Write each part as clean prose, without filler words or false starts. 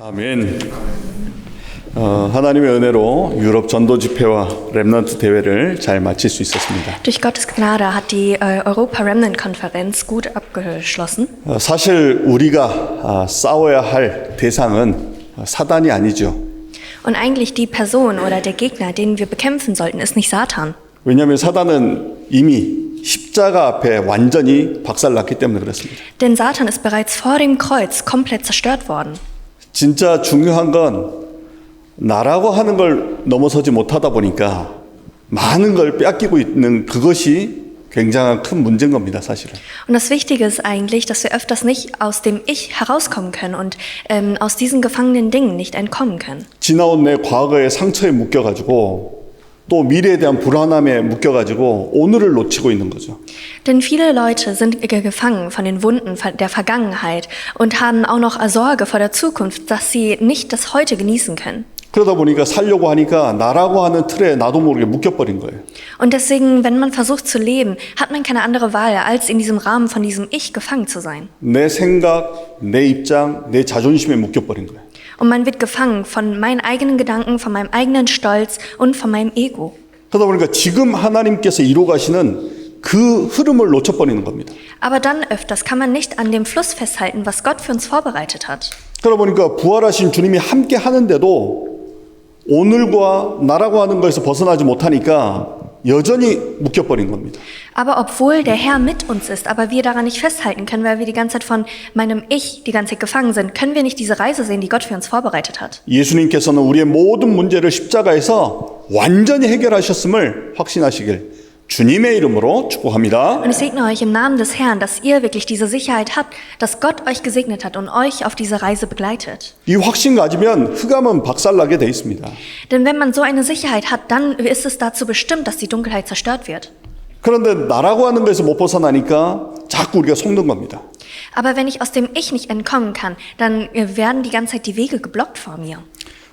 아멘. 하나님의 은혜로 유럽 전도 집회와 렘넌트 대회를 잘 마칠 수 있었습니다. Durch Gottes Gnade hat die Europa-Remnant-Konferenz gut abgeschlossen. 사실 우리가 싸워야 할 대상은 사단이 아니죠. Und eigentlich die Person oder der Gegner, den wir bekämpfen sollten, ist nicht Satan. 왜냐하면 사단은 이미 십자가 앞에 완전히 박살났기 때문에 그렇습니다. Denn Satan ist bereits vor dem Kreuz komplett zerstört worden. 진짜 중요한 건 나라고 하는 걸 넘어서지 못하다 보니까 많은 걸 뺏기고 있는 그것이 굉장한 큰 문제인 겁니다, 사실은. Und das Wichtige ist eigentlich, dass wir öfters nicht aus dem Ich herauskommen können und aus diesen gefangenen Dingen nicht entkommen können. 지나온 내 과거의 상처에 묶여가지고 또 미래에 대한 불안함에 묶여가지고 오늘을 놓치고 있는 거죠. Denn viele Leute sind gefangen von den Wunden der Vergangenheit und haben auch noch Sorge vor der Zukunft, dass sie nicht das Heute genießen können. 그러다 보니까 살려고 하니까 나라고 하는 틀에 나도 모르게 묶여버린 거예요. Und deswegen, wenn man versucht zu leben, hat man keine andere Wahl, als in diesem Rahmen von diesem Ich gefangen zu sein. 내 생각, 내 입장, 내 자존심에 묶여버린 거예요. Und man wird gefangen von meinen eigenen Gedanken, von meinem eigenen Stolz und von meinem Ego. 그러다 보니까 지금 하나님께서 이루어 가시는 그 흐름을 놓쳐버리는 겁니다. Aber dann öfters kann man nicht an dem Fluss festhalten, was Gott für uns vorbereitet hat. 그러다 보니까 부활하신 주님이 함께 하는데도 오늘과 나라고 하는 것에서 벗어나지 못하니까 여전히 묶여버린 겁니다. Aber obwohl der Herr mit uns ist, aber wir daran nicht festhalten können, weil wir die ganze Zeit von meinem Ich die ganze Zeit gefangen sind, können wir nicht diese Reise sehen, die Gott für uns vorbereitet hat. 예수님께서는 우리의 모든 문제를 십자가에서 완전히 해결하셨음을 확신하시길 주님의 이름으로 축복합니다. Und ich segne euch im Namen des Herrn, dass ihr wirklich diese Sicherheit habt, dass Gott euch gesegnet hat und euch auf diese Reise begleitet. 이 확신 가지면 흑암은 박살나게 돼 있습니다. Denn wenn man so eine Sicherheit hat, dann ist es dazu bestimmt, dass die Dunkelheit zerstört wird. 그런데 나라고 하는 것에서 못 벗어나니까 자꾸 우리가 속는 겁니다. Aber wenn ich aus dem Ich nicht entkommen kann, dann werden die ganze Zeit die Wege geblockt vor mir.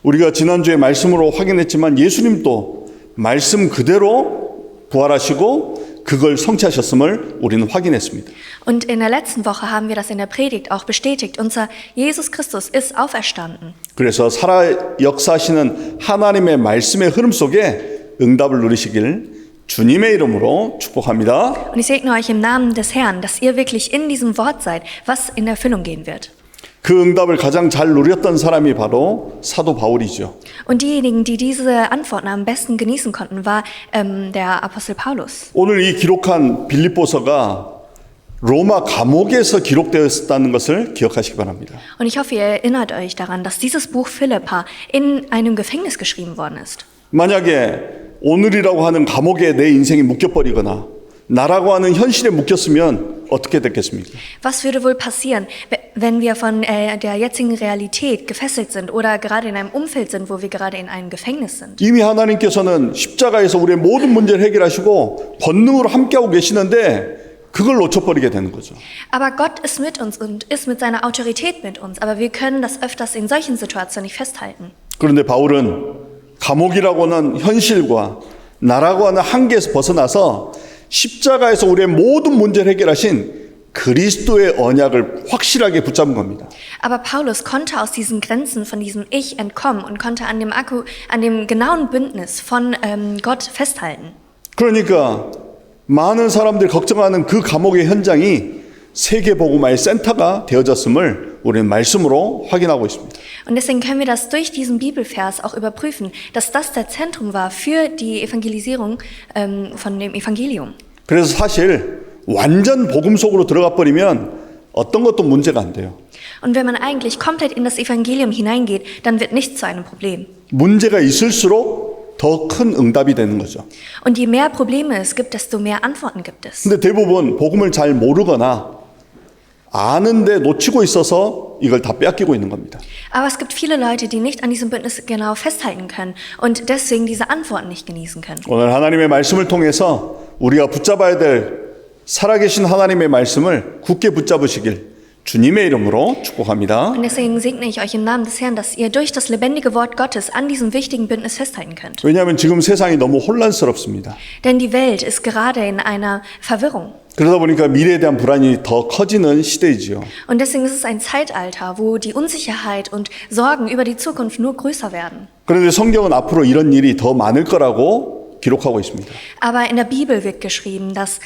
우리가 지난주에 말씀으로 확인했지만 예수님도 말씀 그대로 부활하시고 그걸 성취하셨음을 우리는 확인했습니다. Und in der letzten Woche haben wir das in der Predigt auch bestätigt. Unser Jesus Christus ist auferstanden. 그래서 살아 역사하시는 하나님의 말씀의 흐름 속에 응답을 누리시길 주님의 이름으로 축복합니다. Und ich segne euch im Namen des Herrn, dass ihr wirklich in diesem Wort seid, was in Erfüllung gehen wird. 그 응답을 가장 잘 누렸던 사람이 바로 사도 바울이죠. Und diejenigen, die diese Antworten am besten genießen konnten, war der Apostel Paulus. 오늘 이 기록한 빌립보서가 로마 감옥에서 기록되었다는 것을 기억하시기 바랍니다. Und ich hoffe, ihr erinnert euch daran, dass dieses Buch Philippa in einem Gefängnis geschrieben worden ist. 만약에 오늘이라고 하는 감옥에 내 인생이 묶여버리거나 나라고 하는 현실에 묶였으면 어떻게 됐겠습니까? Was würde wohl passieren, wenn wir von der jetzigen Realität gefesselt sind oder gerade in einem Umfeld sind, wo wir gerade in einem Gefängnis sind? 이미 하나님께서는 십자가에서 우리의 모든 문제를 해결하시고 권능으로 함께하고 계시는데 그걸 놓쳐버리게 되는 거죠. Aber Gott ist mit uns und ist mit seiner Autorität mit uns, aber wir können das öfters in solchen Situationen nicht festhalten. 그런데 바울은 감옥이라고 하는 현실과 나라고 하는 한계에서 벗어나서 십자가에서 우리의 모든 문제를 해결하신 그리스도의 언약을 확실하게 붙잡은 겁니다. Aber Paulus konnte aus diesen Grenzen von diesem Ich entkommen und konnte an dem genauen Bündnis von Gott festhalten. 그러니까 많은 사람들이 걱정하는 그 감옥의 현장이 세계복음화의 센터가 되어졌음을 우리는 말씀으로 확인하고 있습니다. Und deswegen können wir das durch diesen Bibelvers auch überprüfen, dass das der Zentrum war für die Evangelisierung von dem Evangelium. 그래서 사실 완전 복음 속으로 들어가 버리면 어떤 것도 문제가 안 돼요. Und wenn man eigentlich komplett in das Evangelium hineingeht, dann wird nichts zu einem Problem. 문제가 있을수록 더 큰 응답이 되는 거죠. Und je mehr Probleme es gibt, desto mehr Antworten gibt es. 근데 대부분 복음을 잘 모르거나 아는데 놓치고 있어서 이걸 다 빼앗기고 있는 겁니다. Aber es gibt viele Leute, die nicht an diesem Bündnis genau festhalten können und deswegen diese Antworten nicht genießen können. 오늘 하나님의 말씀을 통해서 우리가 붙잡아야 될 살아계신 하나님의 말씀을 굳게 붙잡으시길 주님의 이름으로 축복합니다. Und deswegen segne ich euch im Namen des Herrn, dass ihr durch das lebendige Wort Gottes an diesem wichtigen Bündnis festhalten könnt. 왜냐하면 지금 세상이 너무 혼란스럽습니다. Denn die Welt ist gerade in einer Verwirrung. 그러다 보니까 미래에 대한 불안이 더 커지는 시대이지요. Und deswegen ist es ein Zeitalter, wo die Unsicherheit und Sorgen über die Zukunft nur größer werden. 그런데 성경은 앞으로 이런 일이 더 많을 거라고 기록하고 있습니다. Aber in der Bibel wird geschrieben, dass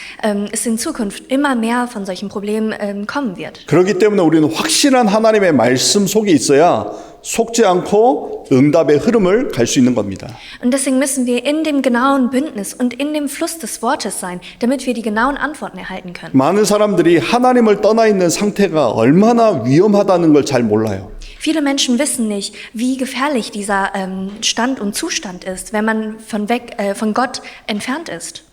es in Zukunft immer mehr von solchen Problemen kommen wird. 그렇기 때문에 우리는 확실한 하나님의 말씀 속에 있어야 속지 않고 응답의 흐름을 갈 수 있는 겁니다. Und deswegen müssen wir in dem genauen Bündnis und in dem Fluss des Wortes sein, damit wir die genauen Antworten erhalten können. 많은 사람들이 하나님을 떠나 있는 상태가 얼마나 위험하다는 걸 잘 몰라요. Viele Menschen wissen nicht, wie gefährlich dieser Stand und Zustand ist, wenn man von Gott entfernt ist.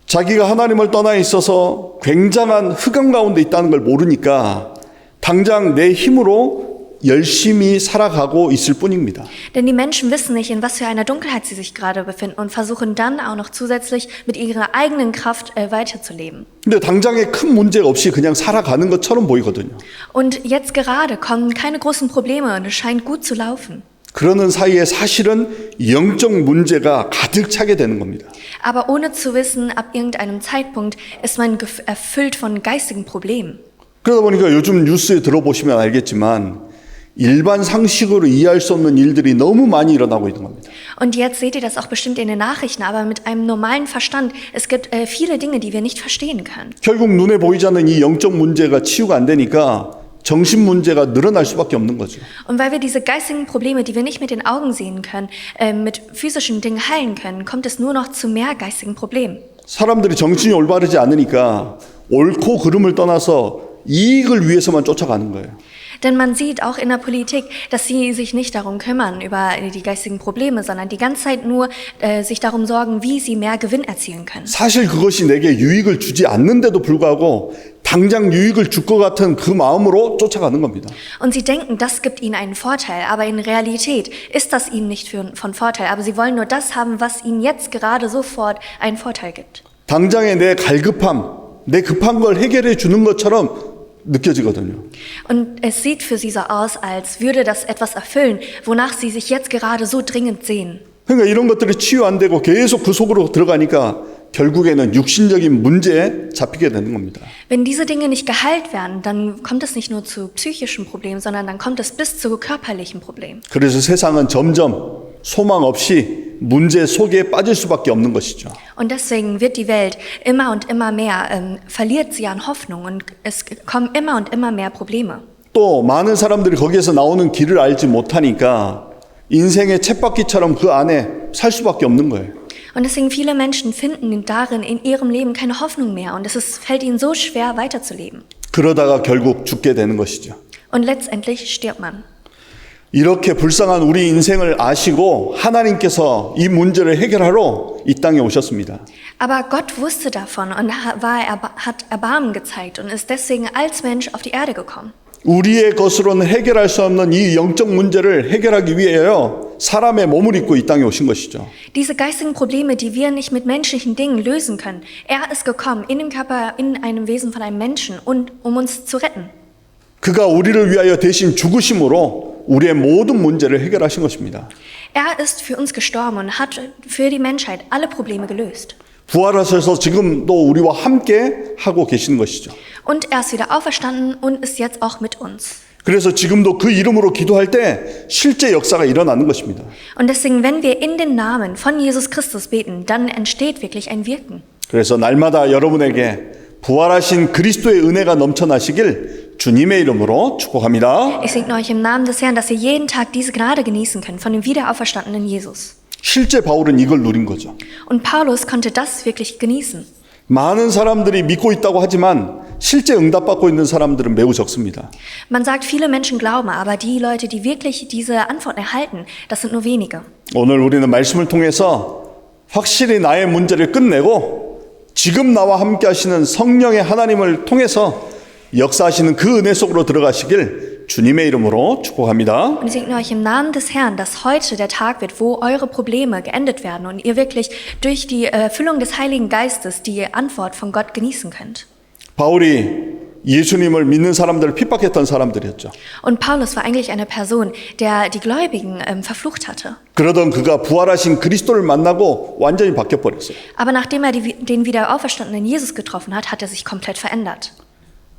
자기가 하나님을 떠나 있어서 굉장한 흑암 가운데 있다는 걸 모르니까 당장 내 힘으로 열심히 살아가고 있을 뿐입니다. Denn die Menschen wissen nicht, in was für einer Dunkelheit sie sich gerade befinden und versuchen dann auch noch zusätzlich mit ihrer eigenen Kraft weiterzuleben. 근데 당장에 큰 문제가 없이 그냥 살아가는 것처럼 보이거든요. Und jetzt gerade kommen keine großen Probleme und es scheint gut zu laufen. 그러는 사이에 사실은 영적 문제가 가득 차게 되는 겁니다. Aber ohne zu wissen, ab irgendeinem Zeitpunkt ist man erfüllt von geistigen Problemen. 그러다 보니까 요즘 뉴스에 들어보시면 알겠지만 일반 상식으로 이해할 수 없는 일들이 너무 많이 일어나고 있는 겁니다. Und jetzt seht ihr das auch bestimmt in den Nachrichten, aber mit einem normalen Verstand. Es gibt viele Dinge, die wir nicht verstehen können. 결국 눈에 보이지 않는 이 영적 문제가 치유가 안 되니까 정신 문제가 늘어날 수밖에 없는 거죠. Und weil wir diese geistigen Probleme, die wir nicht mit den Augen sehen können, mit physischen Dingen heilen können, kommt es nur noch zu mehr geistigen Problemen. 사람들이 정신이 올바르지 않으니까 옳고 그름을 떠나서 이익을 위해서만 쫓아가는 거예요. Denn man sieht auch in der Politik, dass sie sich nicht darum kümmern, über die geistigen Probleme, sondern die ganze Zeit nur sich darum sorgen, wie sie mehr Gewinn erzielen können. 사실 그것이 내게 유익을 주지 않는데도 불구하고 당장 유익을 줄 것 같은 그 마음으로 쫓아가는 겁니다. Und sie denken, das gibt ihnen einen Vorteil, aber in Realität ist das ihnen nicht von Vorteil. Aber sie wollen nur das haben, was ihnen jetzt gerade sofort einen Vorteil gibt. 당장의 내 갈급함, 내 급한 걸 해결해 주는 것처럼 느껴지거든요. Und es sieht für sie so aus, als würde das etwas erfüllen, wonach sie sich jetzt gerade so dringend sehen. 그러니까 이런 것들이 치유 안 되고 계속 그 속으로 들어가니까 결국에는 육신적인 문제에 잡히게 되는 겁니다. Wenn diese Dinge nicht geheilt werden, dann kommt es nicht nur zu psychischen Problemen, sondern dann kommt es bis zu körperlichen Problemen. 그래서 세상은 점점 소망 없이 문제 속에 빠질 수밖에 없는 것이죠. Und deswegen wird die Welt immer und immer mehr, verliert sie an Hoffnung und es kommen immer und immer mehr Probleme. 또 많은 사람들이 거기에서 나오는 길을 알지 못하니까 인생의 쳇바퀴처럼 그 안에 살 수밖에 없는 거예요. Und deswegen viele Menschen finden darin in ihrem Leben keine Hoffnung mehr und fällt ihnen so schwer weiterzuleben. 그러다가 결국 죽게 되는 것이죠. Und letztendlich stirbt man. 이렇게 불쌍한 우리 인생을 아시고 하나님께서 이 문제를 해결하러 이 땅에 오셨습니다. Aber Gott wusste davon und hat Erbarmen gezeigt und ist deswegen als Mensch auf die Erde gekommen. 우리의 것으로는 해결할 수 없는 이 영적 문제를 해결하기 위하여 사람의 몸을 입고 이 땅에 오신 것이죠. Diese geistigen Probleme, die wir nicht mit menschlichen Dingen lösen können, er ist gekommen in dem Körper, in einem Wesen von einem Menschen und um uns zu retten. 그가 우리를 위하여 대신 죽으심으로 우리의 모든 문제를 해결하신 것입니다. Er ist für uns gestorben und hat für die Menschheit alle Probleme gelöst. 부활하셔서 지금도 우리와 함께 하고 계시는 것이죠. Und er ist wieder auferstanden und ist jetzt auch mit uns. 그래서 지금도 그 이름으로 기도할 때 실제 역사가 일어나는 것입니다. Und deswegen, wenn wir in den Namen von Jesus Christus beten, dann entsteht wirklich ein Wirken. 그래서 날마다 여러분에게 부활하신 그리스도의 은혜가 넘쳐나시길 주님의 이름으로 축복합니다. Ich segne euch im Namen des Herrn, dass ihr jeden Tag diese Gnade genießen könnt von dem wiederauferstandenen Jesus. 실제 바울은 이걸 누린 거죠. Und Paulus konnte das wirklich genießen. 많은 사람들이 믿고 있다고 하지만 실제 응답받고 있는 사람들은 매우 적습니다. Man sagt, viele Menschen glauben, aber die Leute, die wirklich diese Antworten erhalten, das sind nur wenige. 오늘 우리는 말씀을 통해서 확실히 나의 문제를 끝내고 지금 나와 함께 하시는 성령의 하나님을 통해서 역사하시는 그 은혜 속으로 들어가시길 주님의 이름으로 축복합니다. Und ich segne euch im Namen des Herrn, dass heute der Tag wird, wo eure Probleme geendet werden und ihr wirklich durch die Erfüllung des Heiligen Geistes die Antwort von Gott genießen könnt. 바울이 예수님을 믿는 사람들을 핍박했던 사람들이었죠. Und Paulus war eigentlich eine Person, der die Gläubigen verflucht hatte. 그러던 그가 부활하신 그리스도를 만나고 완전히 바뀌어 버렸어요. Aber nachdem er den wieder auferstandenen Jesus getroffen hat, hat er sich komplett verändert.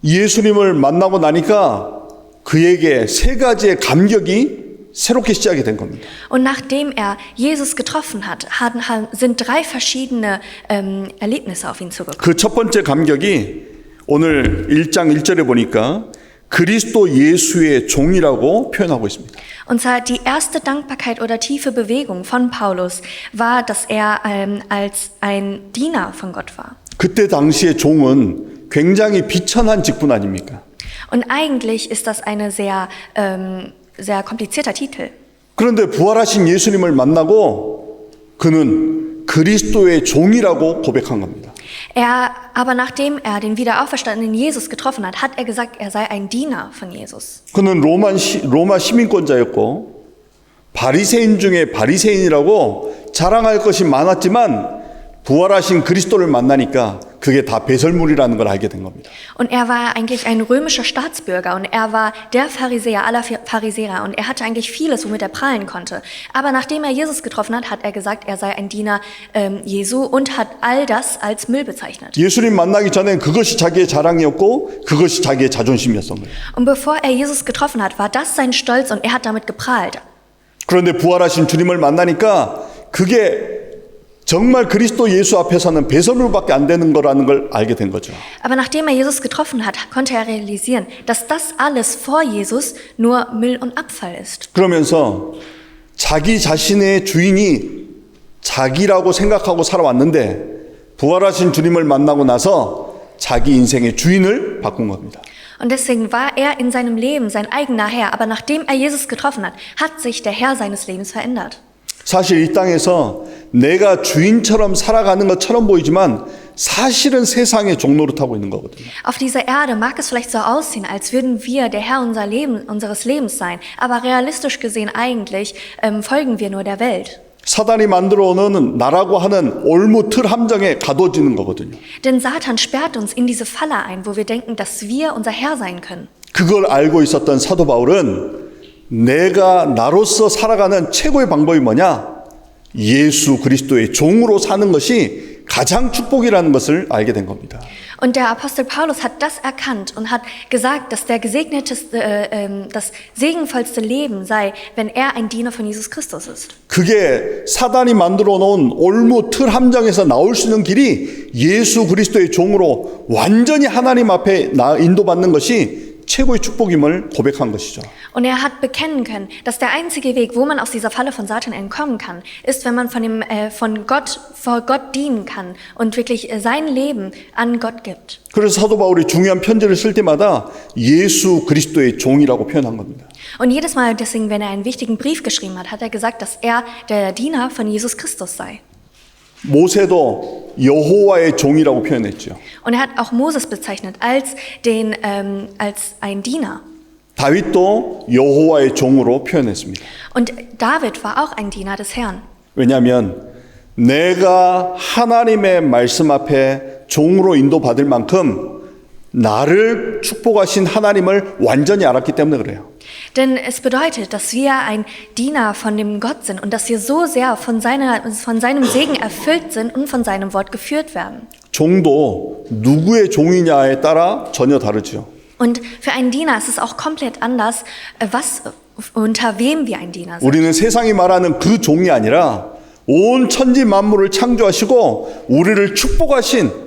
예수님을 만나고 나니까 그에게 세 가지의 감격이 새롭게 시작이 된 겁니다. Und nachdem er Jesus getroffen hat, sind 3 verschiedene Erlebnisse auf ihn zugekommen. 그 첫 번째 감격이 오늘 1장 1절에 보니까 그리스도 예수의 종이라고 표현하고 있습니다. Und zwar die erste Dankbarkeit oder tiefe Bewegung von Paulus war, dass er als ein Diener von Gott war. 그때 당시의 종은 굉장히 비천한 직분 아닙니까? Und eigentlich ist das eine sehr komplizierter Titel. 그런데 부활하신 예수님을 만나고 그는 그리스도의 종이라고 고백한 겁니다. Aber nachdem er den wiederauferstandenen Jesus getroffen hat, hat er gesagt, er sei ein Diener von Jesus. 그는 로마 시민권자였고 바리새인 중에 바리새인이라고 자랑할 것이 많았지만 부활하신 그리스도를 만나니까 그게 다 배설물이라는 걸 알게 된 겁니다. Und er war eigentlich ein römischer Staatsbürger und er war der Pharisäer aller Pharisäer und er hatte eigentlich vieles, womit er prahlen konnte. Aber nachdem er Jesus getroffen hat, hat er gesagt, er sei ein Diener Jesu und hat all das als Müll bezeichnet. 예수님 만나기 전엔 그것이 자기의 자랑이었고 그것이 자기의 자존심이었던 거예요. Und bevor er Jesus getroffen hat, war das sein Stolz und er hat damit geprahlt. 그런데 부활하신 주님을 만나니까 그게 정말 그리스도 예수 앞에서는 배설물밖에 안 되는 거라는 걸 알게 된 거죠. Aber nachdem er Jesus getroffen hat, konnte er realisieren, dass das alles vor Jesus nur Müll und Abfall ist. 그러면서 자기 자신의 주인이 자기라고 생각하고 살아왔는데 부활하신 주님을 만나고 나서 자기 인생의 주인을 바꾼 겁니다. Und deswegen war er in seinem Leben sein eigener Herr. Aber nachdem er Jesus getroffen hat, hat sich der Herr seines Lebens verändert. 사실 이 땅에서 내가 주인처럼 살아가는 것처럼 보이지만 사실은 세상의 종로를 타고 있는 거거든요. Auf dieser Erde mag es vielleicht so aussehen, als würden wir der Herr unseres Lebens sein. Aber realistisch gesehen eigentlich folgen wir nur der Welt. 사단이 만들어 오는 나라고 하는 올무틀 함정에 가둬지는 거거든요. Denn Satan sperrt uns in diese Falle ein, wo wir denken, dass wir unser Herr sein können. 그걸 알고 있었던 사도 바울은 내가 나로서 살아가는 최고의 방법이 뭐냐? 예수 그리스도의 종으로 사는 것이 가장 축복이라는 것을 알게 된 겁니다. Und der Apostel Paulus hat das erkannt und hat gesagt, dass das segenvollste Leben sei, wenn er ein Diener von Jesus Christus ist. 그게 사단이 만들어 놓은 올무틀 함정에서 나올 수 있는 길이 예수 그리스도의 종으로 완전히 하나님 앞에 인도받는 것이 최고의 축복임을 고백한 것이죠. Und er hat bekennen können, dass der einzige Weg, wo man aus dieser Falle von Satan entkommen kann, ist, wenn man vor Gott dienen kann und wirklich sein Leben an Gott gibt. 그래서 사도 바울이 중요한 편지를 쓸 때마다 예수 그리스도의 종이라고 표현한 겁니다. Und jedes Mal deswegen, wenn er einen wichtigen Brief geschrieben hat, hat er gesagt, dass er der Diener von Jesus Christus sei. 모세도 여호와의 종이라고 표현했죠. Und er hat auch Moses bezeichnet als ein Diener. 다윗도 여호와의 종으로 표현했습니다. Und David war auch ein Diener des Herrn. 왜냐하면 내가 하나님의 말씀 앞에 종으로 인도받을 만큼 나를 축복하신 하나님을 완전히 알았기 때문에 그래요. Denn es bedeutet, dass wir ein Diener von dem Gott sind und dass wir so sehr von seinem Segen erfüllt sind und von seinem Wort geführt werden. 종도 누구의 종이냐에 따라 전혀 다르죠. Und für einen Diener ist es auch komplett anders, unter wem wir ein Diener sind. 우리는 세상이 말하는 그 종이 아니라 온 천지 만물을 창조하시고 우리를 축복하신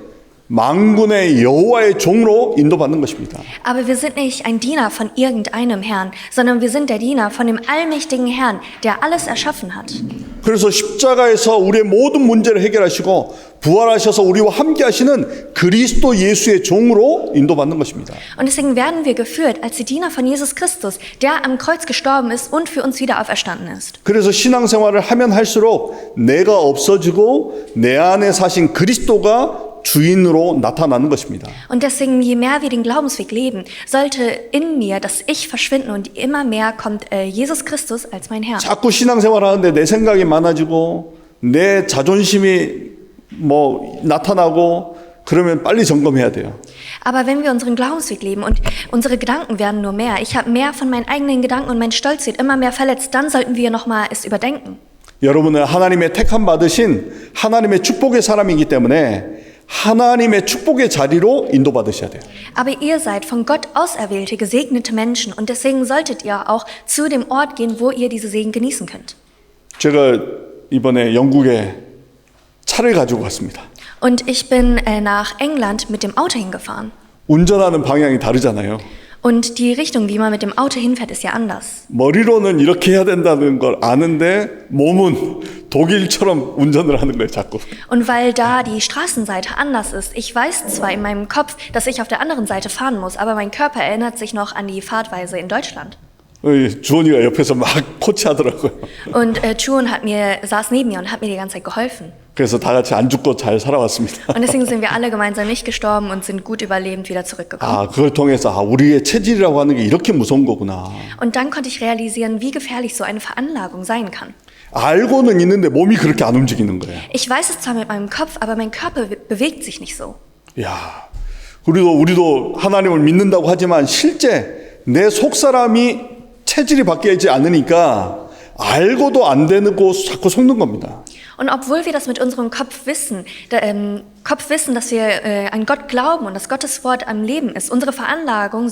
만군의 여호와의 종으로 인도받는 것입니다. Aber wir sind nicht ein Diener von irgendeinem Herrn, sondern wir sind der Diener von dem allmächtigen Herrn, der alles erschaffen hat. 그래서 십자가에서 우리의 모든 문제를 해결하시고 부활하셔서 우리와 함께 하시는 그리스도 예수의 종으로 인도받는 것입니다. Und deswegen werden wir geführt als die Diener von Jesus Christus, der am Kreuz gestorben ist und für uns wieder auferstanden ist. 그래서 신앙생활을 하면 할수록 내가 없어지고 내 안에 사신 그리스도가 주인으로 나타나는 것입니다. Und deswegen, je mehr wir den Glaubensweg leben, sollte in mir das Ich verschwinden und immer mehr kommt Jesus Christus als mein Herr. 자꾸 신앙생활 하는데 내 생각이 많아지고 내 자존심이 나타나고 그러면 빨리 점검해야 돼요. Aber wenn wir unseren Glaubensweg leben und unsere Gedanken werden nur mehr, ich habe mehr von meinen eigenen Gedanken und mein Stolz wird immer mehr verletzt, dann sollten wir nochmal es überdenken. 여러분은 하나님의 택함 받으신 하나님의 축복의 사람이기 때문에 하나님의 축복의 자리로 인도받으셔야 돼요. Aber ihr seid von Gott auserwählte, gesegnete Menschen und deswegen solltet ihr auch zu dem Ort gehen, wo ihr diese Segen genießen könnt. 제가 이번에 영국에 차를 가지고 갔습니다. Und ich bin nach England mit dem Auto hingefahren. 운전하는 방향이 다르잖아요. Und die Richtung, wie man mit dem Auto hinfährt, ist ja anders. 머리로는 이렇게 해야 된다는 걸 아는데 몸은 독일처럼 운전을 하는 거예요, 자꾸. Und weil da die Straßenseite anders ist, ich weiß zwar in meinem Kopf, dass ich auf der anderen Seite fahren muss, aber mein Körper erinnert sich noch an die Fahrtweise in Deutschland. 주원이가 옆에서 막 코치하더라고요. Und Chuon saß neben mir und hat mir die ganze Zeit geholfen. 그래서 다 같이 안 죽고 잘 살아왔습니다. Und deswegen sind wir alle gemeinsam nicht gestorben und sind gut überlebend wieder zurückgekommen. 아, 그걸 통해서 우리의 체질이라고 하는 게 이렇게 무서운 거구나. Und dann konnte ich realisieren, wie gefährlich so eine Veranlagung sein kann. 알고는 있는데 몸이 그렇게 안 움직이는 거예요. Ich weiß es zwar mit meinem Kopf, aber mein Körper bewegt sich nicht so. 야, 우리도 하나님을 믿는다고 하지만 실제 내 속사람이 체질이 바뀌지 않으니까 알고도 안 되고 자꾸 속는 겁니다. Und obwohl wir das mit unserem Kopf wissen, dass wir an Gott glauben und dass Gottes Wort am Leben ist, unsere Veranlagungen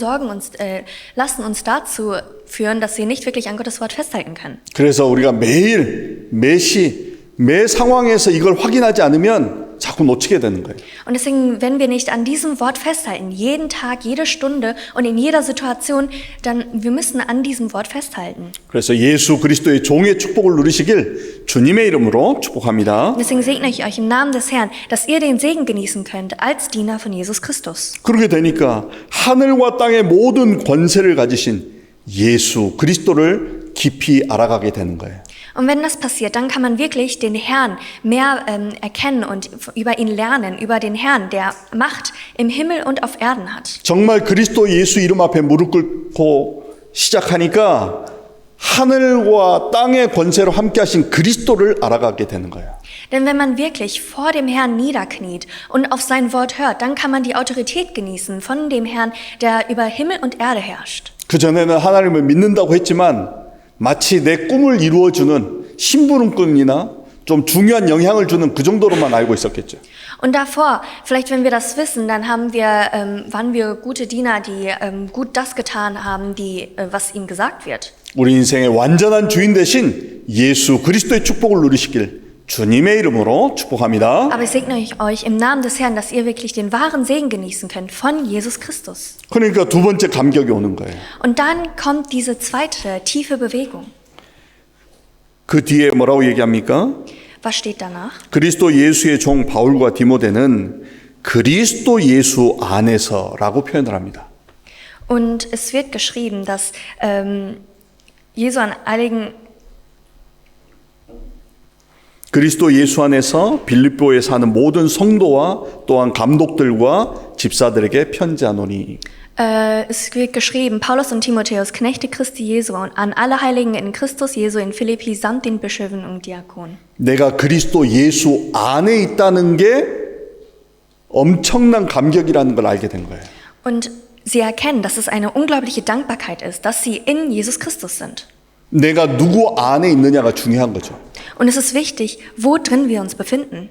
lassen uns dazu führen, dass wir nicht wirklich an Gottes Wort festhalten können. 그래서 우리가 매일, 매시, 매 상황에서 이걸 확인하지 않으면 자꾸 놓치게 되는 거예요. Und deswegen, wenn wir nicht an diesem Wort festhalten, jeden Tag, jede Stunde und in jeder Situation, dann wir müssen an diesem Wort festhalten. 그래서 예수 그리스도의 종의 축복을 누리시길 주님의 이름으로 축복합니다. Deswegen segne ich euch im Namen des Herrn, dass ihr den Segen genießen könnt als Diener von Jesus Christus. 그렇게 되니까 하늘과 땅의 모든 권세를 가지신 예수 그리스도를 깊이 알아가게 되는 거예요. Und wenn das passiert, dann kann man wirklich den Herrn mehr erkennen und über ihn lernen, über den Herrn, der Macht im Himmel und auf Erden hat. 정말 그리스도 예수 이름 앞에 무릎 꿇고 시작하니까 하늘과 땅의 권세로 함께 하신 그리스도를 알아가게 되는 거예요. Denn wenn man wirklich vor dem Herrn niederkniet und auf sein Wort hört, dann kann man die Autorität genießen von dem Herrn, der über Himmel und Erde herrscht. 그전에는 하나님을 믿는다고 했지만 마치 내 꿈을 이루어주는 심부름꾼이나 좀 중요한 영향을 주는 그 정도로만 알고 있었겠죠. Und davor, vielleicht wenn wir das wissen, dann waren wir gute Diener, die gut das getan haben, was ihm gesagt wird. 우리 인생의 완전한 주인 되신 예수 그리스도의 축복을 누리시길 주님의 이름으로 축복합니다. Aber ich segne euch im Namen des Herrn, dass ihr wirklich den wahren Segen genießen könnt von Jesus Christus. 그러니까 두 번째 감격이 오는 거예요. Und dann kommt diese zweite tiefe Bewegung. 그 뒤에 뭐라고 얘기합니까? Was steht danach? 그리스도 예수의 종 바울과 디모데는 그리스도 예수 안에서라고 표현을 합니다. Und es wird geschrieben, dass Jesu an einigen 그리스도 예수 안에서 빌립보에 사는 모든 성도와 또한 감독들과 집사들에게 편지하노니. Es wird geschrieben, Paulus und Timotheus, Knechte Christi Jesu und an alle Heiligen in Christus Jesu in Philippi samt den Bischöfen und Diakonen. 내가 그리스도 예수 안에 있다는 게 엄청난 감격이라는 걸 알게 된 거예요. Und sie erkennen, dass es eine unglaubliche Dankbarkeit ist, dass sie in Jesus Christus sind. 내가 누구 안에 있느냐가 중요한 거죠. Und es ist wichtig, wo drin wir uns befinden.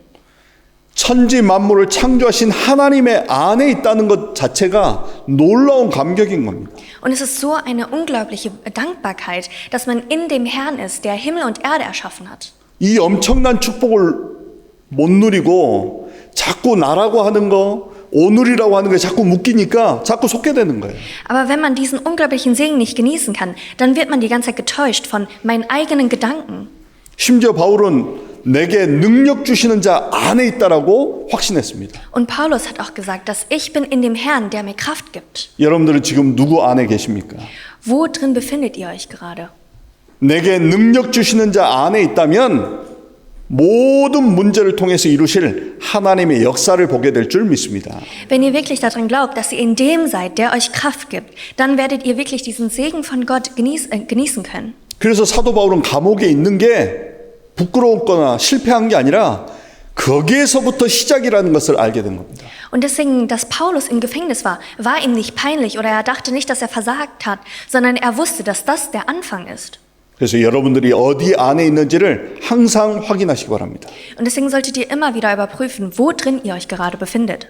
천지 만물을 창조하신 하나님의 안에 있다는 것 자체가 놀라운 감격인 겁니다. Und es ist so eine unglaubliche Dankbarkeit, dass man in dem Herrn ist, der Himmel und Erde erschaffen hat. 이 엄청난 축복을 못 누리고 자꾸 나라고 하는 거, 오늘이라고 하는 게 자꾸 묶이니까 자꾸 속게 되는 거예요. Aber wenn man diesen unglaublichen Segen nicht genießen kann, dann wird man die ganze Zeit getäuscht von meinen eigenen Gedanken. 심지어 바울은 내게 능력 주시는 자 안에 있다라고 확신했습니다. Und Paulus hat auch gesagt, dass ich bin in dem Herrn, der mir Kraft gibt. 여러분들은 지금 누구 안에 계십니까? Wo drin befindet ihr euch gerade? 내게 능력 주시는 자 안에 있다면 모든 문제를 통해서 이루실 하나님의 역사를 보게 될 줄 믿습니다. Wenn ihr wirklich daran glaubt, dass ihr in dem seid, der euch Kraft gibt, dann werdet ihr wirklich diesen Segen von Gott genießen können. 그래서 사도 바울은 감옥에 있는 게 부끄러웠거나 실패한 게 아니라 거기에서부터 시작이라는 것을 알게 된 겁니다. Und deswegen, dass Paulus im Gefängnis war ihm nicht peinlich oder er dachte nicht, dass er versagt hat, sondern er wusste, dass das der Anfang ist. 그래서 여러분들이 어디 안에 있는지를 항상 확인하시기 바랍니다. Und deswegen solltet ihr immer wieder überprüfen, wo drin ihr euch gerade befindet.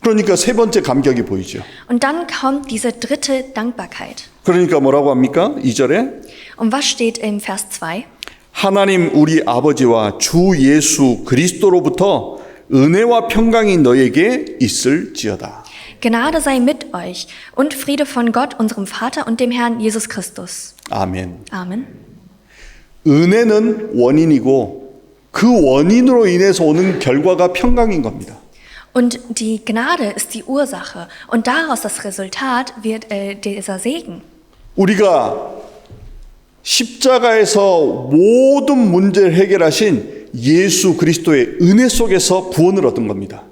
그러니까 세 번째 감격이 보이죠. Und dann kommt diese dritte Dankbarkeit. 그러니까 뭐라고 합니까? 2절에 Und was steht im Vers 2? 하나님 우리 아버지와 주 예수 그리스도로부터 은혜와 평강이 너에게 있을지어다. Gnade sei mit euch und Friede von Gott, unserem Vater und dem Herrn Jesus Christus. 아멘. Amen. 은혜는 원인이고 그 원인으로 인해서 오는 결과가 평강인 겁니다. Und die Gnade ist die Ursache und daraus das Resultat wird dieser Segen. 우리가 십자가에서 모든 문제를 해결하신 예수 그리스도의 은혜 속에서 구원을 얻은 겁니다.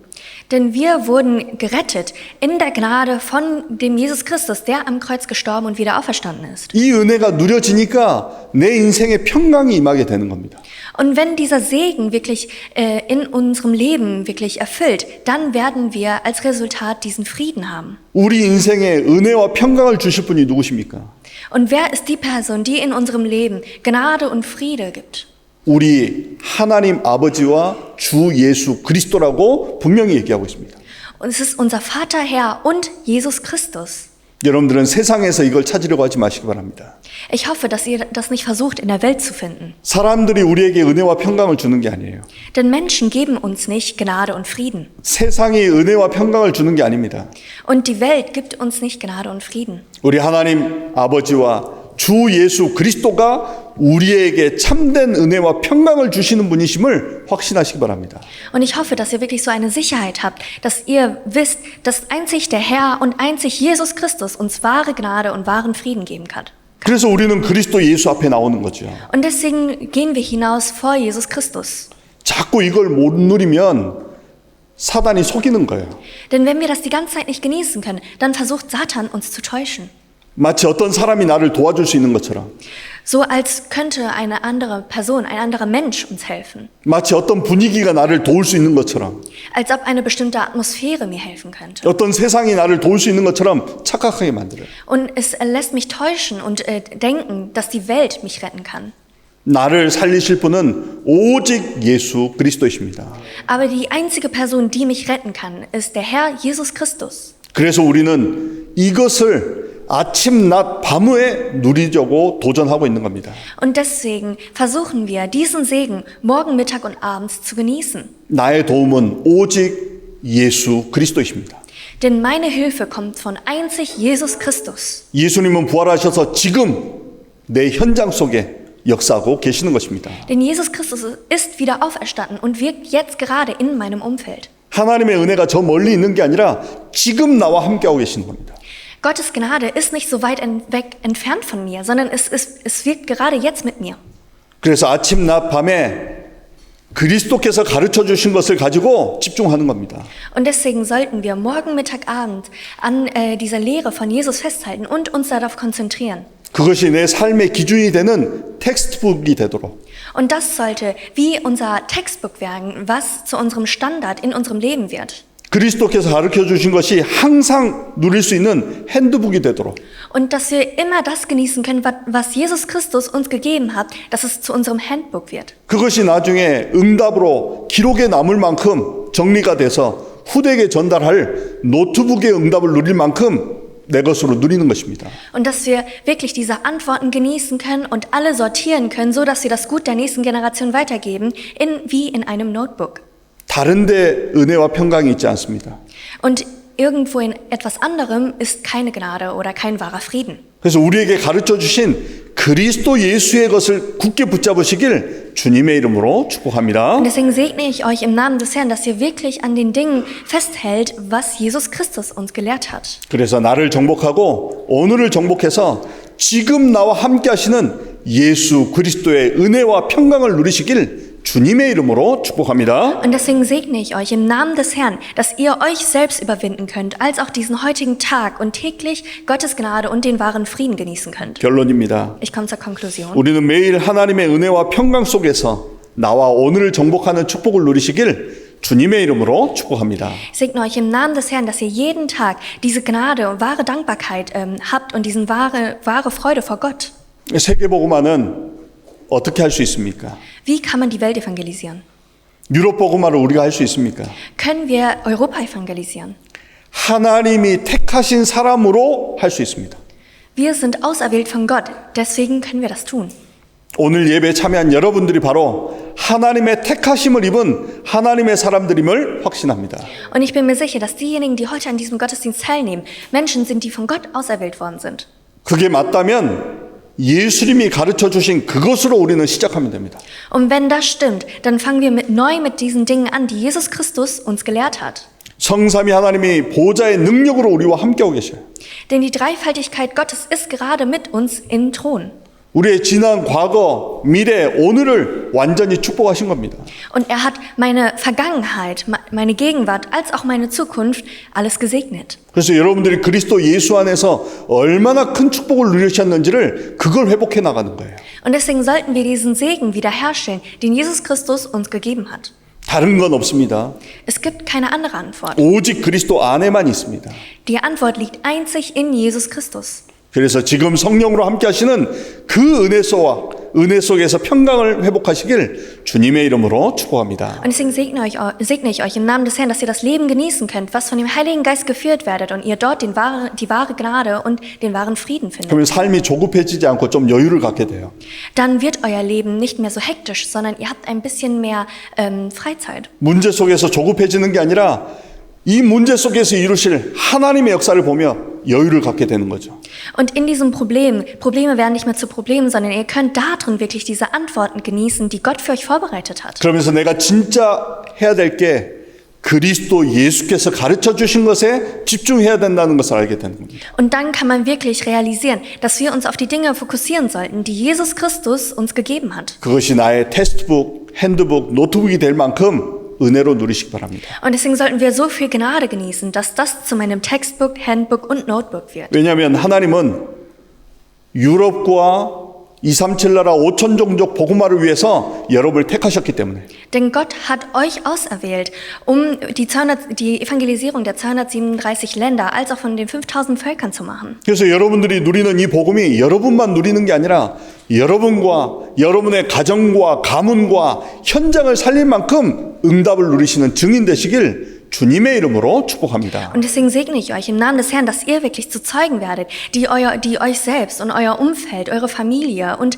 Denn wir wurden gerettet in der Gnade von dem Jesus Christus, der am Kreuz gestorben und wieder auferstanden ist. 이 은혜가 누려지니까 내 인생에 평강이 임하게 되는 겁니다. Und wenn dieser Segen wirklich in unserem Leben wirklich erfüllt, dann werden wir als Resultat diesen Frieden haben. 우리 인생에 은혜와 평강을 주실 분이 누구십니까? Und wer ist die Person, die in unserem Leben Gnade und Friede gibt? 우리 하나님 아버지와 주 예수 그리스도라고 분명히 얘기하고 있습니다. Und es ist unser Vater, Herr und Jesus Christus. 여러분들은 세상에서 이걸 찾으려고 하지 마시기 바랍니다. Ich hoffe, dass ihr das nicht versucht, in der Welt zu finden. 사람들이 우리에게 은혜와 평강을 주는 게 아니에요. Denn Menschen geben uns nicht Gnade und Frieden. 세상이 은혜와 평강을 주는 게 아닙니다. Und die Welt gibt uns nicht Gnade und Frieden. 우리 하나님 아버지와 주 예수 그리스도가 우리에게 참된 은혜와 평강을 주시는 분이심을 확신하시기 바랍니다. Und ich hoffe, dass ihr wirklich so eine Sicherheit habt, dass ihr wisst, dass einzig der Herr und einzig Jesus Christus uns wahre Gnade und wahren Frieden geben kann. 그래서 우리는 그리스도 예수 앞에 나오는 거죠. Und deswegen gehen wir hinaus vor Jesus Christus. 자꾸 이걸 못 누리면 사단이 속이는 거예요. Denn wenn wir das die ganze Zeit nicht genießen können, dann versucht Satan uns zu täuschen. 마치 어떤 사람이 나를 도와줄 수 있는 것처럼, So als könnte eine andere Person, ein anderer Mensch uns helfen. 마치 어떤 분위기가 나를 도울 수 있는 것처럼, Als ob eine bestimmte Atmosphäre mir helfen könnte. 어떤 세상이 나를 도울 수 있는 것처럼 착각하게 만들어요. Und es lässt mich täuschen und denken, dass die Welt mich retten kann. 나를 살리실 분은 오직 예수 그리스도이십니다. Aber die einzige Person, die mich retten kann, ist der Herr Jesus Christus. 그래서 우리는 이것을 아침, 낮, 밤에 누리려고 도전하고 있는 겁니다. Und deswegen versuchen wir, diesen Segen morgen, Mittag und abends zu genießen. 나의 도움은 오직 예수 그리스도이십니다. Denn meine Hilfe kommt von einzig Jesus Christus. 예수님은 부활하셔서 지금 내 현장 속에 역사하고 계시는 것입니다. Denn Jesus Christus ist wieder auferstanden und wirkt jetzt gerade in meinem Umfeld. 하나님의 은혜가 저 멀리 있는 게 아니라 지금 나와 함께하고 계시는 겁니다. Gottes Gnade ist nicht so weit weg entfernt von mir, sondern es wirkt gerade jetzt mit mir. 그래서 아침, 낮, 밤에 그리스도께서 가르쳐 주신 것을 가지고 집중하는 겁니다. Und deswegen sollten wir morgen, Mittag, Abend an dieser Lehre von Jesus festhalten und uns darauf konzentrieren. 그것이 내 삶의 기준이 되는 텍스트북이 되도록. Und das sollte wie unser Textbook werden, was zu unserem Standard in unserem Leben wird. 그리스도께서 가르쳐 주신 것이 항상 누릴 수 있는 핸드북이 되도록. Und dass wir immer das genießen können, was Jesus Christus uns gegeben hat, dass es zu unserem Handbook wird. 그것이 나중에 응답으로 기록에 남을 만큼 정리가 돼서 후대에게 전달할 노트북의 응답을 누릴 만큼 내 것으로 누리는 것입니다. Und dass wir wirklich diese Antworten genießen können und alle sortieren können, so dass wir das Gut der nächsten Generation weitergeben, wie in einem Notebook. 다른데 은혜와 평강이 있지 않습니다. Und irgendwo in etwas anderem ist keine Gnade oder kein wahrer Frieden. 그래서 우리에게 가르쳐 주신 그리스도 예수의 것을 굳게 붙잡으시길 주님의 이름으로 축복합니다. Und deswegen segne ich euch im Namen des Herrn, dass ihr wirklich an den Dingen festhält, was Jesus Christus uns gelehrt hat. 그래서 나를 정복하고 오늘을 정복해서 지금 나와 함께 하시는 예수 그리스도의 은혜와 평강을 누리시길 주님의 이름으로 축복합니다. Und deswegen segne ich euch im Namen des Herrn, dass ihr euch selbst überwinden könnt, als auch diesen heutigen Tag und täglich Gottes Gnade und den wahren Frieden genießen könnt. 결론입니다. Ich komme zur Konklusion. 우리는 매일 하나님의 은혜와 평강 속에서 나와 오늘을 정복하는 축복을 누리시길 주님의 이름으로 축복합니다. Ich segne euch im Namen des Herrn, dass ihr jeden Tag diese Gnade und wahre Dankbarkeit habt und diesen wahre Freude vor Gott. 세계복음화는 어떻게 할 수 있습니까? Wie kann man die Welt evangelisieren? 유럽복음화를 우리가 할 수 있습니까? Können wir Europa evangelisieren? 하나님이 택하신 사람으로 할 수 있습니다. Wir sind auserwählt von Gott, deswegen können wir das tun. 오늘 예배에 참여한 여러분들이 바로 하나님의 택하심을 입은 하나님의 사람들임을 확신합니다. Und ich bin mir sicher, dass diejenigen, die heute an diesem Gottesdienst teilnehmen, Menschen sind, die von Gott auserwählt worden sind. 그게 맞다면 예수님이 가르쳐 주신 그것으로 우리는 시작하면 됩니다. Und wenn das stimmt, dann fangen wir neu mit diesen Dingen an, die Jesus Christus uns gelehrt hat. 성삼위 하나님이 보좌의 능력으로 우리와 함께하고 계셔요. Denn die Dreifaltigkeit Gottes ist gerade mit uns im Thron. 우리의 지난 과거, 미래, 오늘을 완전히 축복하신 겁니다. Und er hat meine Vergangenheit, meine Gegenwart, als auch meine Zukunft alles gesegnet. 그래서 여러분들이 그리스도 예수 안에서 얼마나 큰 축복을 누리셨는지를 그걸 회복해 나가는 거예요. Und deswegen sollten wir diesen Segen wiederherstellen, den Jesus Christus uns gegeben hat. 다른 건 없습니다. Es gibt keine andere Antwort. 오직 그리스도 안에만 있습니다. Die Antwort liegt einzig in Jesus Christus. 그래서 지금 성령으로 함께 하시는 그 은혜 속에서 평강을 회복하시길 주님의 이름으로 축복합니다. Und deswegen segne ich euch im Namen des Herrn, dass ihr das Leben genießen könnt, was von dem Heiligen Geist geführt werdet und ihr dort die wahre Gnade und den wahren Frieden findet. 그러면 삶이 조급해지지 않고 좀 여유를 갖게 돼요. Dann wird euer Leben nicht mehr so hektisch, sondern ihr habt ein bisschen mehr Freizeit. 문제 속에서 조급해지는 게 아니라 이 문제 속에서 이루실 하나님의 역사를 보며 여유를 갖게 되는 거죠. Und in diesem Probleme werden nicht mehr zu Problemen, sondern ihr könnt darin wirklich diese Antworten genießen, die Gott für euch vorbereitet hat. 그러면서 내가 진짜 해야 될 게 그리스도 예수께서 가르쳐 주신 것에 집중해야 된다는 것을 알게 되는 겁니다. Und dann kann man wirklich realisieren, dass wir uns auf die Dinge fokussieren sollten, die Jesus Christus uns gegeben hat. 그것이 나의 테스트북, 핸드북, 노트북이 될 만큼 은혜로 누리시기 바랍니다. Und deswegen sollten wir so viel Gnade genießen, dass das zu meinem Textbook, Handbook und Notebook wird. 왜냐하면 하나님은 유럽과 237 나라 5천 종족 복음화를 위해서 여러분을 택하셨기 때문에. Denn Gott hat euch auserwählt, um die Evangelisierung der 237 Länder als auch von den 5000 Völkern zu machen. 그래서 여러분들이 누리는 이 복음이 여러분만 누리는 게 아니라 여러분과 여러분의 가정과 가문과 현장을 살릴 만큼 응답을 누리시는 증인 되시길 주님의 이름으로 축복합니다. Und deswegen segne ich euch im Namen des Herrn, dass ihr wirklich zu Zeugen werdet, die euch selbst und euer Umfeld, eure Familie und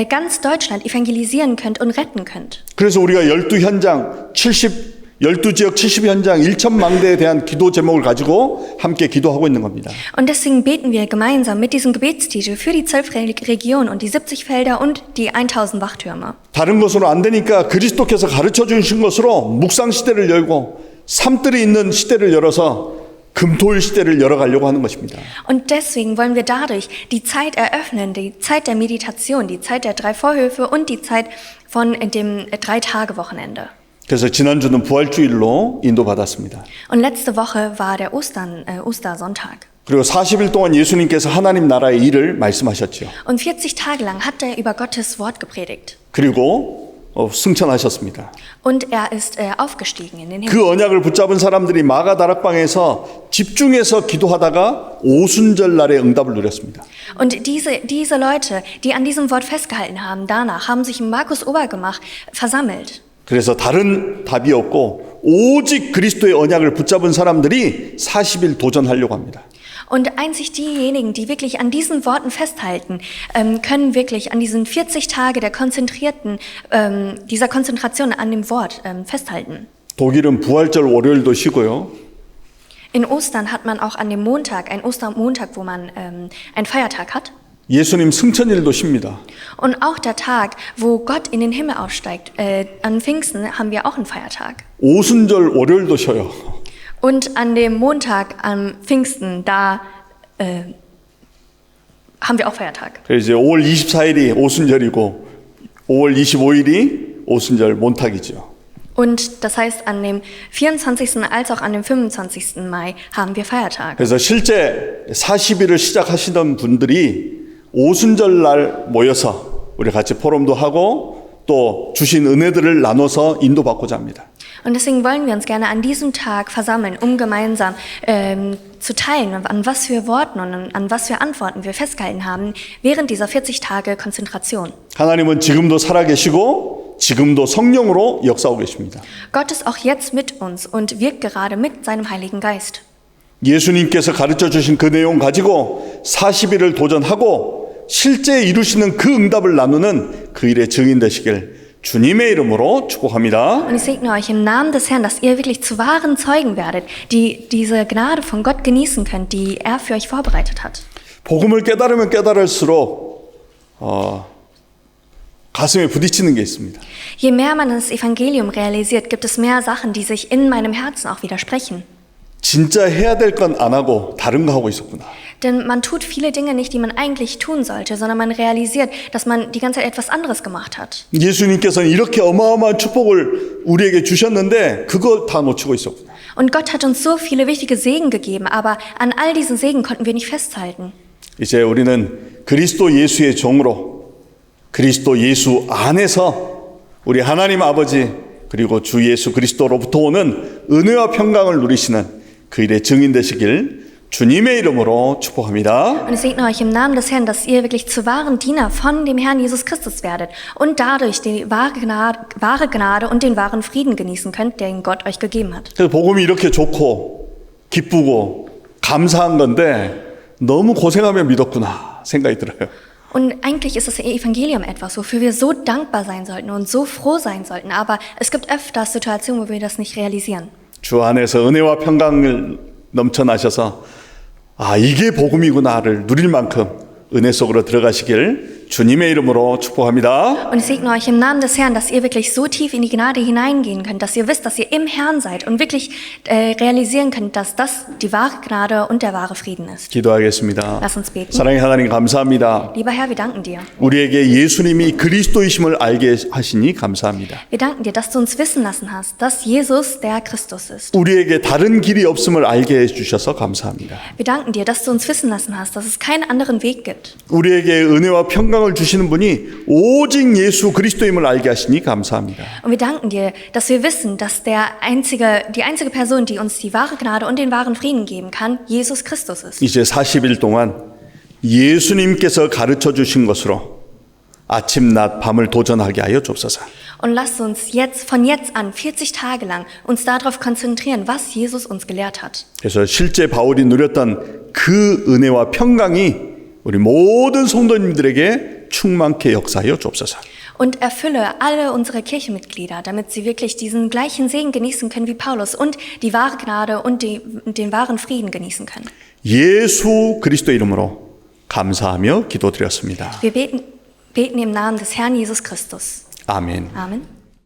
ganz Deutschland evangelisieren könnt und retten könnt. 그래서 우리가 12지역 70현장 1,000망대에 대한 기도 제목을 가지고 함께 기도하고 있는 겁니다. Und deswegen beten wir gemeinsam mit diesem Gebetstitel für die 12 Regionen und die 70 Felder und die 1000 Wachtürme. 다른 것으로 안 되니까 그리스도께서 가르쳐 주신 것으로 묵상 시대를 열고 삶들이 있는 시대를 열어서 금토일 시대를 열어가려고 하는 것입니다. Und deswegen wollen wir dadurch die Zeit eröffnen, die Zeit der Meditation, die Zeit der 3 Vorhöfe und die Zeit von dem 3-Tage-Wochenende. 그래서 지난주는 부활주일로 인도받았습니다. Und letzte Woche war der Ostersonntag. 그리고 40일 동안 예수님께서 하나님 나라의 일을 말씀하셨죠. Und 40 Tage lang hat er über Gottes Wort gepredigt. 그리고 승천하셨습니다. Und er ist aufgestiegen in den Himmel. 그 언약을 붙잡은 사람들이 마가 다락방에서 집중해서 기도하다가 오순절 날에 응답을 누렸습니다. Und diese Leute, die an diesem Wort festgehalten haben, danach haben sich im Markus Obergemach versammelt. 그래서 다른 답이 없고 오직 그리스도의 언약을 붙잡은 사람들이 40일 도전하려고 합니다. Und einzig diejenigen, die wirklich an diesen Worten festhalten, können wirklich an diesen 40 Tage der dieser Konzentration an dem Wort festhalten. 독일은 부활절 월요일도 쉬고요. In Ostern hat man auch an dem Montag, ein Ostermontag, wo man einen Feiertag hat. 예수님 승천일도 쉽니다. Und auch der Tag, wo Gott in den Himmel aufsteigt, an Pfingsten haben wir auch einen Feiertag. 오순절 월요일도 쉬어요. Und an dem Montag, am Pfingsten, da haben wir auch Feiertag. 그래서 이제 5월 24일이 오순절이고 5월 25일이 오순절 몬탁이죠. Und das heißt, an dem 24. als auch an dem 25. Mai haben wir Feiertag. 그래서 실제 40일을 시작하시던 분들이 오순절 날 모여서 우리 같이 포럼도 하고 또 주신 은혜들을 나눠서 인도받고자 합니다. Und deswegen wollen wir uns gerne an diesem Tag versammeln, um gemeinsam zu teilen, an was für Worten und an was für Antworten wir festgehalten haben während dieser 40 Tage Konzentration. 하나님은 지금도 살아계시고 지금도 성령으로 역사하고 계십니다. Gott ist auch jetzt mit uns und wirkt gerade mit seinem Heiligen Geist. 예수님께서 가르쳐 주신 그 내용 가지고 40일을 도전하고 실제 이루시는 그 응답을 나누는 그 일의 증인 되시길 주님의 이름으로 축복합니다. Und ich segne euch im Namen des Herrn, dass ihr wirklich zu wahren Zeugen werdet, die diese Gnade von Gott genießen könnt, die er für euch vorbereitet hat. 복음을 깨달으면 깨달을수록 가슴에 부딪히는 게 있습니다. Je mehr man das Evangelium realisiert, gibt es mehr Sachen, die sich in meinem Herzen auch widersprechen. 진짜 해야 될 건 안 하고 다른 거 하고 있었구나. Denn man tut viele Dinge nicht, die man eigentlich tun sollte, sondern man realisiert, dass man die ganze Zeit etwas anderes gemacht hat. 예수님께서는 이렇게 어마어마한 축복을 우리에게 주셨는데 그걸 다 놓치고 있었구나. Und Gott hat uns so viele wichtige Segen gegeben, aber an all diesen Segen konnten wir nicht festhalten. 이제 우리는 그리스도 예수의 종으로 그리스도 예수 안에서 우리 하나님 아버지 그리고 주 예수 그리스도로부터 오는 은혜와 평강을 누리시는 그 일의 증인 되시길 주님의 이름으로 축복합니다. Und ich segne euch im Namen des Herrn, dass ihr wirklich zu wahren Diener von dem Herrn Jesus Christus werdet und dadurch die wahre Gnade und den wahren Frieden genießen könnt, den Gott euch gegeben hat. 그래서 복음이 이렇게 좋고 기쁘고 감사한 건데 너무 고생하며 믿었구나 생각이 들어요. Und eigentlich ist das Evangelium etwas, wofür wir so dankbar sein sollten und so froh sein sollten, aber es gibt öfters Situationen, wo wir das nicht realisieren. 주 안에서 은혜와 평강을 넘쳐나셔서 이게 복음이구나를 누릴 만큼 은혜 속으로 들어가시길 주님의 이름으로 축복합니다. Und ich segne euch im Namen des Herrn, dass ihr wirklich so tief in die Gnade hineingehen könnt, dass ihr wisst, dass ihr im Herrn seid und wirklich realisieren könnt, dass das die wahre Gnade und der wahre Frieden ist. 기도하겠습니다. Lass uns beten. 사랑의 하나님 감사합니다. Lieber Herr, wir danken dir. 우리에게 예수님이 그리스도이심을 알게 하시니 감사합니다. Wir danken dir, dass du uns wissen lassen hast, dass Jesus der Christus ist. 우리에게 다른 길이 없음을 알게 해주셔서 감사합니다. Wir danken dir, dass du uns wissen lassen hast, dass es keinen anderen Weg gibt. 우리에게 은혜와 평강을 주시는 분이 오직 예수 그리스도임을 알게 하시니 감사합니다. Und wir danken dir, dass wir wissen, dass die einzige Person, die uns die wahre Gnade und den wahren Frieden geben kann, Jesus Christus ist. 이제 40일 동안 예수님께서 가르쳐 주신 것으로 아침 낮 밤을 도전하게 하여 줍소서. Und lasst uns von jetzt an 40 Tage lang uns darauf konzentrieren, was Jesus uns gelehrt hat. 그래서 실제 바울이 누렸던 그 은혜와 평강이 우리 모든 성도님들에게 충만케 역사하여 줍소서. Und erfülle alle unsere Kirchenmitglieder, damit sie wirklich diesen gleichen Segen genießen können wie Paulus und die wahre Gnade und den wahren Frieden genießen können. 예수 그리스도 이름으로 감사하며 기도드렸습니다. Wir beten im Namen des Herrn Jesus Christus. 아멘. Amen.